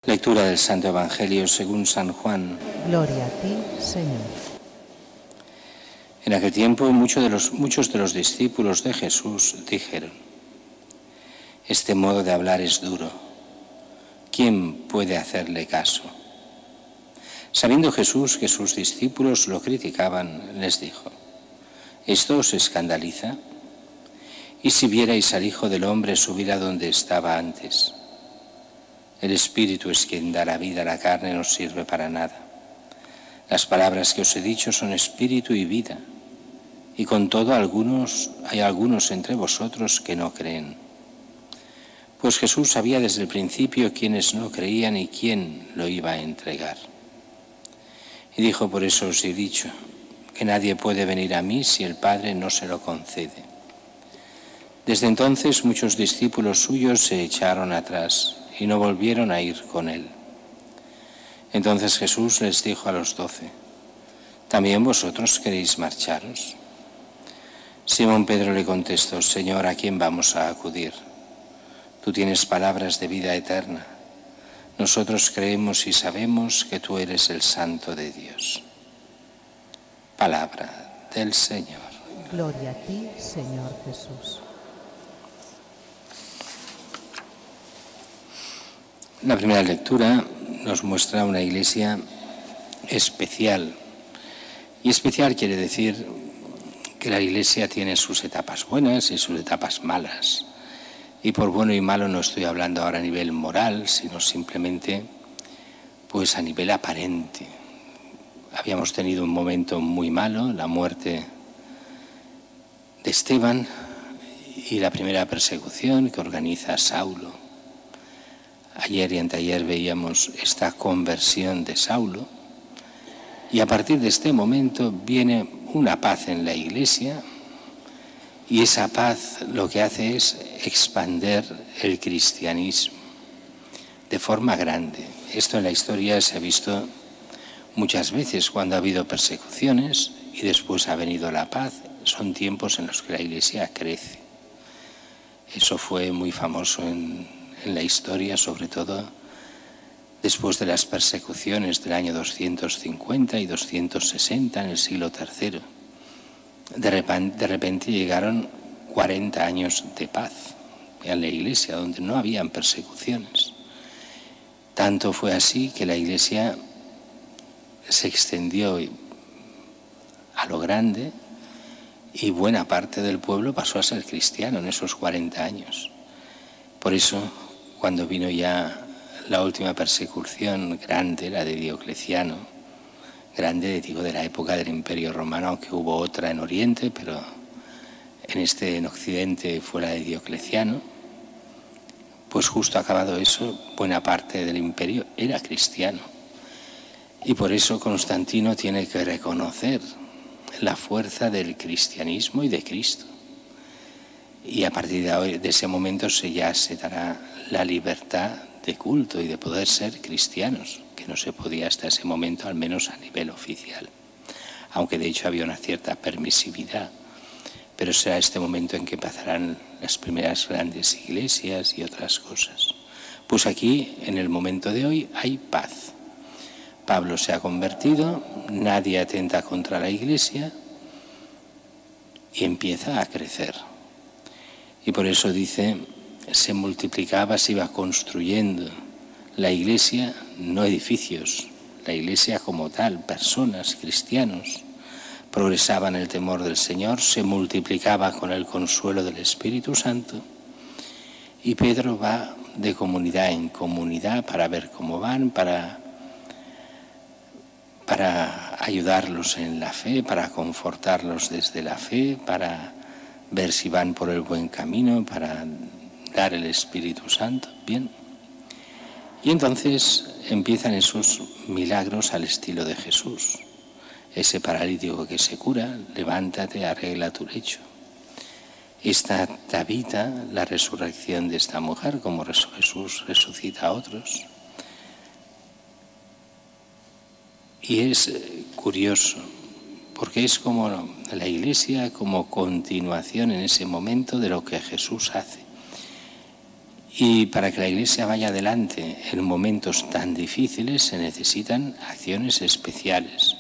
Lectura del Santo Evangelio según San Juan. Gloria a ti, Señor. En aquel tiempo muchos de los discípulos de Jesús dijeron: este modo de hablar es duro. ¿Quién puede hacerle caso? Sabiendo Jesús que sus discípulos lo criticaban, les dijo: ¿esto os escandaliza? ¿Y si vierais al Hijo del Hombre subir a donde estaba antes? El Espíritu es quien da la vida, la carne no sirve para nada. Las palabras que os he dicho son espíritu y vida, y con todo hay algunos entre vosotros que no creen. Pues Jesús sabía desde el principio quiénes no creían y quién lo iba a entregar. Y dijo: por eso os he dicho que nadie puede venir a mí si el Padre no se lo concede. Desde entonces muchos discípulos suyos se echaron atrás y no volvieron a ir con él. Entonces Jesús les dijo a los 12: ¿también vosotros queréis marcharos? Simón Pedro le contestó: Señor, ¿a quién vamos a acudir? Tú tienes palabras de vida eterna. Nosotros creemos y sabemos que tú eres el Santo de Dios. Palabra del Señor. Gloria a ti, Señor Jesús. La primera lectura nos muestra una iglesia especial. Y especial quiere decir que la iglesia tiene sus etapas buenas y sus etapas malas. Y por bueno y malo no estoy hablando ahora a nivel moral, sino simplemente pues a nivel aparente. Habíamos tenido un momento muy malo, la muerte de Esteban y la primera persecución que organiza Saulo. Ayer y anteayer veíamos esta conversión de Saulo, y a partir de este momento viene una paz en la iglesia, y esa paz lo que hace es expander el cristianismo de forma grande. Esto en la historia se ha visto muchas veces cuando ha habido persecuciones y después ha venido la paz. Son tiempos en los que la iglesia crece. Eso fue muy famoso en la historia, sobre todo después de las persecuciones del año 250 y 260 en el siglo III. De repente llegaron 40 años de paz en la iglesia, donde no habían persecuciones. Tanto fue así que la iglesia se extendió a lo grande y buena parte del pueblo pasó a ser cristiano en esos 40 años. Por eso, cuando vino ya la última persecución grande, la de Diocleciano, grande, digo, de la época del Imperio Romano, aunque hubo otra en Oriente, pero en Occidente fue la de Diocleciano, pues justo acabado eso, buena parte del imperio era cristiano. Y por eso Constantino tiene que reconocer la fuerza del cristianismo y de Cristo. Y a partir de ese momento ya se dará la libertad de culto y de poder ser cristianos, que no se podía hasta ese momento, al menos a nivel oficial. Aunque de hecho había una cierta permisividad, pero será este momento en que empezarán las primeras grandes iglesias y otras cosas. Pues aquí, en el momento de hoy, hay paz. Pablo se ha convertido, nadie atenta contra la iglesia y empieza a crecer. Y por eso dice, se multiplicaba, se iba construyendo la iglesia, no edificios, la iglesia como tal, personas, cristianos, progresaban en el temor del Señor, se multiplicaba con el consuelo del Espíritu Santo, y Pedro va de comunidad en comunidad para ver cómo van, para ayudarlos en la fe, para confortarlos desde la fe, para ver si van por el buen camino, para dar el Espíritu Santo. Bien. Y entonces empiezan esos milagros al estilo de Jesús. Ese paralítico que se cura, levántate, arregla tu lecho. Esta Tabita, la resurrección de esta mujer, como Jesús resucita a otros. Y es curioso, porque es como la iglesia, como continuación en ese momento de lo que Jesús hace. Y para que la Iglesia vaya adelante en momentos tan difíciles se necesitan acciones especiales.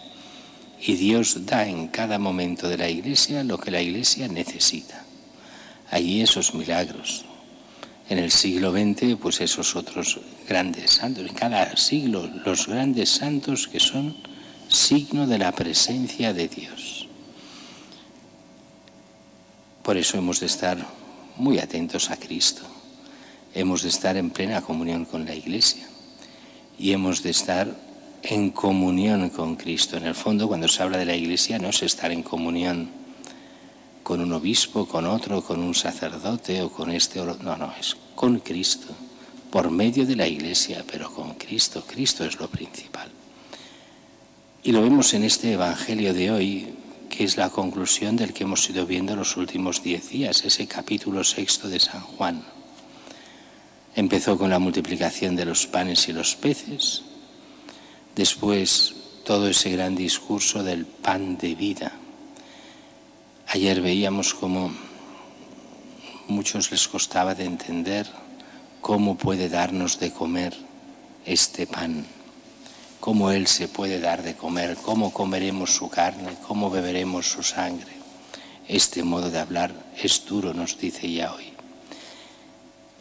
Y Dios da en cada momento de la Iglesia lo que la Iglesia necesita. Allí esos milagros. En el siglo XX, pues esos otros grandes santos. En cada siglo, los grandes santos que son signo de la presencia de Dios. Por eso hemos de estar muy atentos a Cristo. Hemos de estar en plena comunión con la Iglesia. Y hemos de estar en comunión con Cristo. En el fondo, cuando se habla de la Iglesia, no es estar en comunión con un obispo, con otro, con un sacerdote o con este o lo... No, es con Cristo, por medio de la Iglesia, pero con Cristo. Cristo es lo principal. Y lo vemos en este Evangelio de hoy, que es la conclusión del que hemos ido viendo los últimos 10 días, ese capítulo 6 de San Juan. Empezó con la multiplicación de los panes y los peces, después todo ese gran discurso del pan de vida. Ayer veíamos cómo muchos les costaba de entender cómo puede darnos de comer este pan, cómo Él se puede dar de comer, cómo comeremos su carne, cómo beberemos su sangre. Este modo de hablar es duro, nos dice ya hoy.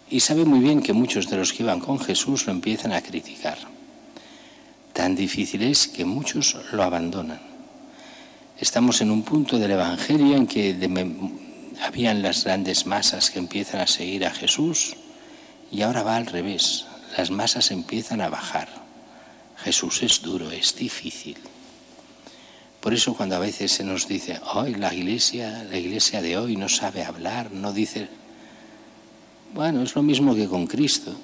Y sabe muy bien que muchos de los que iban con Jesús lo empiezan a criticar. Tan difícil es que muchos lo abandonan. Estamos en un punto del Evangelio en que habían las grandes masas que empiezan a seguir a Jesús y ahora va al revés. Las masas empiezan a bajar. Jesús es duro, es difícil. Por eso cuando a veces se nos dice, hoy la iglesia de hoy no sabe hablar, no dice... Bueno, es lo mismo que con Cristo.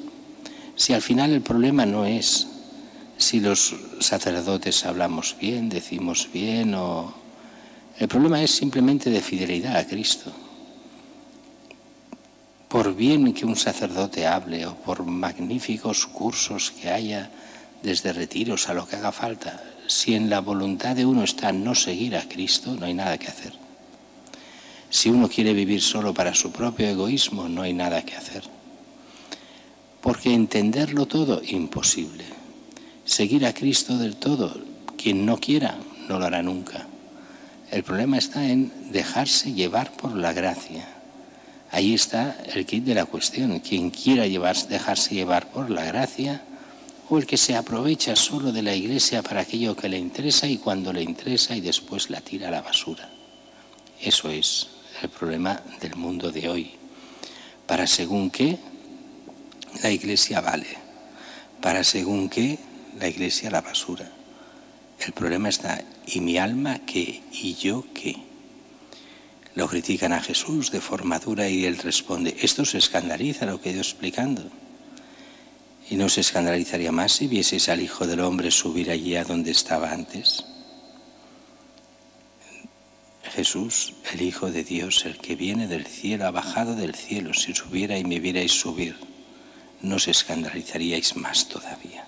Si al final el problema no es si los sacerdotes hablamos bien, decimos bien o... El problema es simplemente de fidelidad a Cristo. Por bien que un sacerdote hable o por magníficos cursos que haya, desde retiros a lo que haga falta, si en la voluntad de uno está no seguir a Cristo, no hay nada que hacer. Si uno quiere vivir solo para su propio egoísmo, no hay nada que hacer. Porque entenderlo todo, imposible. Seguir a Cristo del todo, quien no quiera, no lo hará nunca. El problema está en dejarse llevar por la gracia. Ahí está el quid de la cuestión. Quien quiera dejarse llevar por la gracia, o el que se aprovecha solo de la Iglesia para aquello que le interesa y cuando le interesa y después la tira a la basura. Eso es el problema del mundo de hoy. Para según qué, la Iglesia vale. Para según qué, la Iglesia a la basura. El problema está, ¿y mi alma qué? ¿Y yo qué? Lo critican a Jesús de forma dura y Él responde, esto se escandaliza lo que he ido explicando. ¿Y no se escandalizaría más si vieseis al Hijo del Hombre subir allí a donde estaba antes? Jesús, el Hijo de Dios, el que viene del cielo, ha bajado del cielo. Si subiera y me vierais subir, no os escandalizaríais más todavía.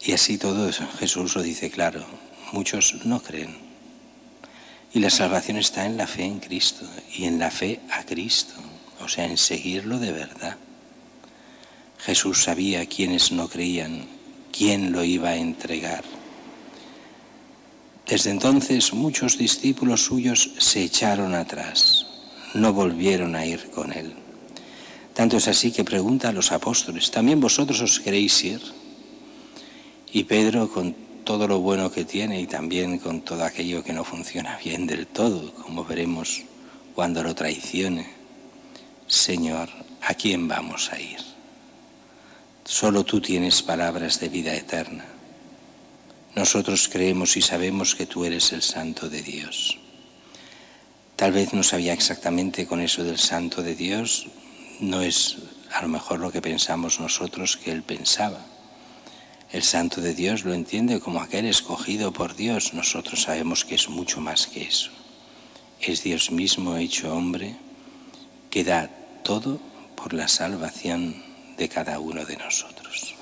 Y así todo Jesús lo dice claro, muchos no creen. Y la salvación está en la fe en Cristo y en la fe a Cristo, o sea, en seguirlo de verdad. Jesús sabía quiénes no creían, quién lo iba a entregar. Desde entonces muchos discípulos suyos se echaron atrás, no volvieron a ir con Él. Tanto es así que pregunta a los apóstoles, ¿también vosotros os queréis ir? Y Pedro, con todo lo bueno que tiene y también con todo aquello que no funciona bien del todo, como veremos cuando lo traicione, Señor, ¿a quién vamos a ir? Solo tú tienes palabras de vida eterna. Nosotros creemos y sabemos que tú eres el Santo de Dios. Tal vez no sabía exactamente con eso del Santo de Dios, no es a lo mejor lo que pensamos nosotros que él pensaba. El Santo de Dios lo entiende como aquel escogido por Dios. Nosotros sabemos que es mucho más que eso. Es Dios mismo hecho hombre que da todo por la salvación de cada uno de nosotros.